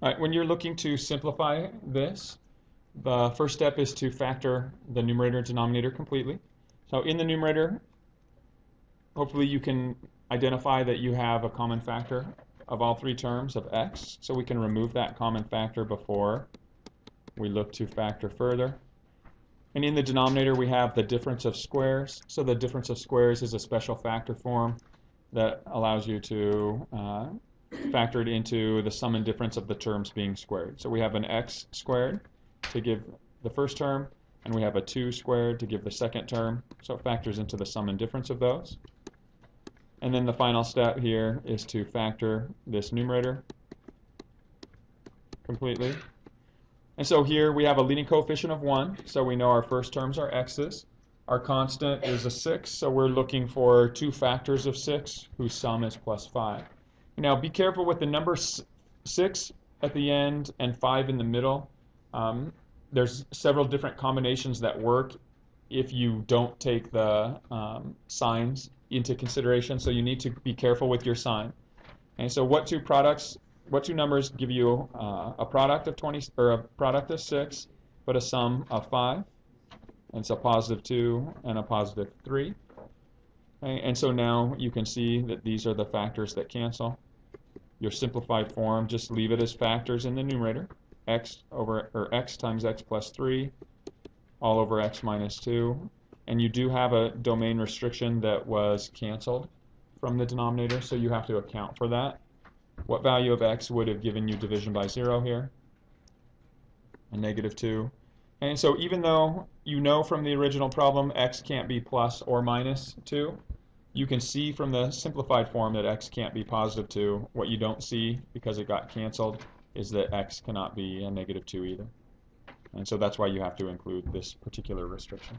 All right, when you're looking to simplify this, the first step is to factor the numerator and denominator completely. So in the numerator, hopefully you can identify that you have a common factor of all three terms of x, so we can remove that common factor before we look to factor further. And in the denominator, we have the difference of squares. So the difference of squares is a special factor form that allows you to factor it into the sum and difference of the terms being squared. So we have an x squared to give the first term, and we have a 2 squared to give the second term. So it factors into the sum and difference of those. And then the final step here is to factor this numerator completely. And so here we have a leading coefficient of 1, so we know our first terms are x's. Our constant is a 6, so we're looking for two factors of 6 whose sum is plus 5. Now be careful with the number 6 at the end and 5 in the middle. There's several different combinations that work if you don't take the signs into consideration, so you need to be careful with your sign. And so what two numbers give you a product of 20 or a product of 6 but a sum of 5? And it's a positive 2 and a positive 3. Okay, and so now you can see that these are the factors that cancel. Your simplified form, just leave it as factors in the numerator. X times x plus 3 all over x minus 2. And you do have a domain restriction that was canceled from the denominator, so you have to account for that. What value of x would have given you division by 0 here? A negative 2. And so even though you know from the original problem x can't be plus or minus 2, you can see from the simplified form that x can't be positive 2. What you don't see, because it got canceled, is that x cannot be a negative 2 either. And so that's why you have to include this particular restriction.